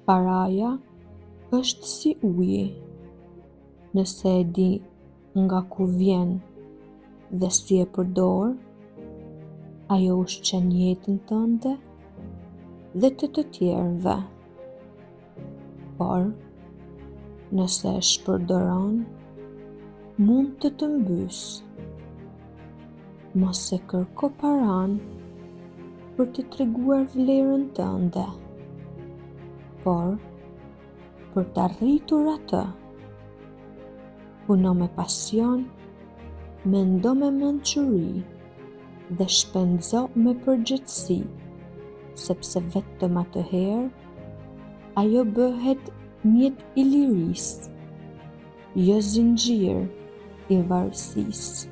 Paraja është si uji, nëse e di nga ku vjen dhe si e përdor, ajo ushqen jetën tënde dhe të tjerëve. Por, nëse e shpërdoron, mund të mbysë. Mos e kërko paran për të treguar vlerën tënde, por për të arritur atë. Puno me pasion, mendo me mençuri dhe shpenzo me përgjegjësi, sepse vetëm atëherë ajo bëhet mjet i lirisë, jo zinxhir i varësisë.